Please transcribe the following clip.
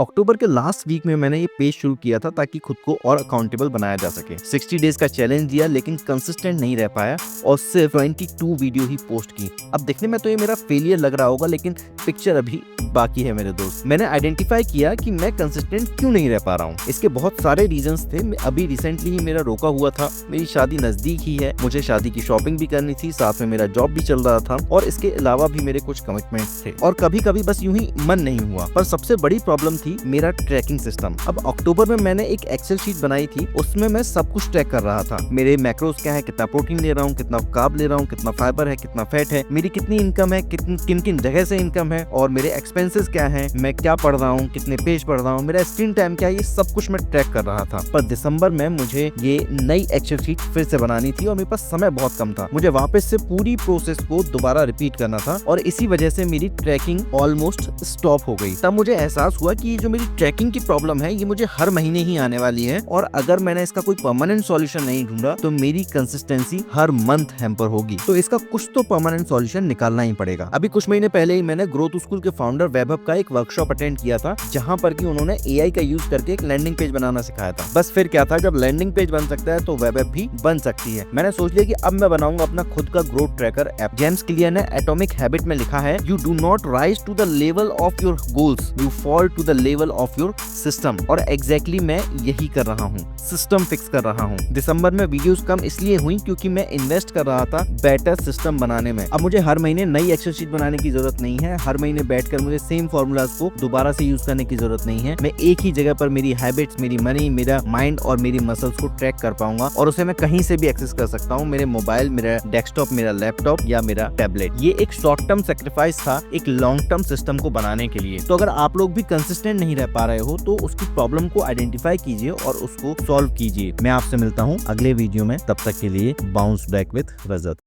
अक्टूबर के last week में मैंने ये पेज शुरू किया था ताकि खुद को और अकाउंटेबल बनाया जा सके। 60 डेज का चैलेंज दिया लेकिन कंसिस्टेंट नहीं रह पाया और सिर्फ 22 वीडियो ही पोस्ट की। अब देखने में तो ये मेरा फेलियर लग रहा होगा लेकिन पिक्चर अभी बाकी है मेरे दोस्त। मैंने आइडेंटिफाई किया कि मैं कंसिस्टेंट क्यों नहीं रह पा रहा हूँ। इसके बहुत सारे रीजंस थे। अभी रिसेंटली ही मेरा रोका हुआ था, मेरी शादी नजदीक ही है, मुझे शादी की शॉपिंग भी करनी थी, साथ में मेरा जॉब भी चल रहा था और इसके अलावा भी मेरे कुछ कमिटमेंट्स थे और कभी कभी बस यूं ही मन नहीं हुआ। पर सबसे बड़ी प्रॉब्लम थी मेरा ट्रैकिंग सिस्टम। अब अक्टूबर में मैंने एक एक्सेल शीट बनाई थी, उसमें मैं सब कुछ ट्रैक कर रहा था। मेरे मैक्रोस क्या है, कितना प्रोटीन ले रहा हूँ, कितना कार्ब ले रहा हूँ, कितना फाइबर है, कितना फैट है, मेरी कितनी इनकम है, किन किन जगह से इनकम है और मेरे एक्सपेंसेस क्या है, मैं क्या पढ़ रहा हूँ, कितने पेज पढ़ रहा हूँ, मेरा स्क्रीन टाइम क्या है, ये सब कुछ मैं ट्रैक कर रहा था। पर दिसंबर में मुझे ये नई एक्सेल शीट फिर से बनानी थी और मेरे पास समय बहुत कम था। मुझे वापस से पूरी प्रोसेस को दोबारा रिपीट करना था और इसी वजह से मेरी ट्रैकिंग ऑलमोस्ट स्टॉप हो गई। तब मुझे एहसास हुआ कि ये जो मेरी ट्रैकिंग की प्रॉब्लम है ये मुझे हर महीने ही आने वाली है और अगर मैंने इसका कोई परमानेंट सॉल्यूशन नहीं ढूंढा तो मेरी कंसिस्टेंसी हर मंथ हैम्पर होगी। तो इसका कुछ तो परमानेंट सॉल्यूशन निकालना ही पड़ेगा। अभी कुछ महीने पहले ही मैंने ग्रोथ स्कूल के फाउंडर वैभव का एक वर्कशॉप अटेंड किया था, जहां पर कि उन्होंने एआई का यूज करके एक लैंडिंग पेज बनाना सिखाया था। बस फिर क्या था, जब लैंडिंग पेज बन सकता है तो वेब ऐप भी बन सकती है। मैंने सोच लिया कि अब मैं बनाऊंगा अपना खुद का growth tracker app. James Clear ने एटॉमिक हैबिट में लिखा है, you do not rise to the level of your goals, you fall to the level of your system. और एग्जैक्टली मैं यही कर रहा हूँ, सिस्टम फिक्स कर रहा हूँ। दिसंबर में वीडियोस कम इसलिए हुई क्योंकि मैं इन्वेस्ट कर रहा था बेटर सिस्टम बनाने में। अब मुझे हर महीने नई एक्सेल शीट बनाने की जरूरत नहीं है, हर महीने बैठकर मुझे सेम फॉर्मूलाज को दोबारा से यूज करने की जरूरत नहीं है। मैं एक ही जगह पर मेरी हैबिट्स, मेरी मनी, मेरा माइंड और मेरी मसल्स को ट्रैक कर पाऊंगा और उसे मैं कहीं से भी एक्सेस कर सकता हूँ, मेरे मोबाइल, मेरा डेस्कटॉप, मेरा लैपटॉप या मेरा टैबलेट। ये एक शॉर्ट टर्म सेक्रीफाइस था एक लॉन्ग टर्म सिस्टम को बनाने के लिए। तो अगर आप लोग भी कंसिस्टेंट नहीं रह पा रहे हो तो उसकी प्रॉब्लम को आइडेंटिफाई कीजिए और उसको सॉल्व कीजिए। मैं आपसे मिलता हूँ अगले वीडियो में, तब तक के लिए बाउंस बैक विद रजत।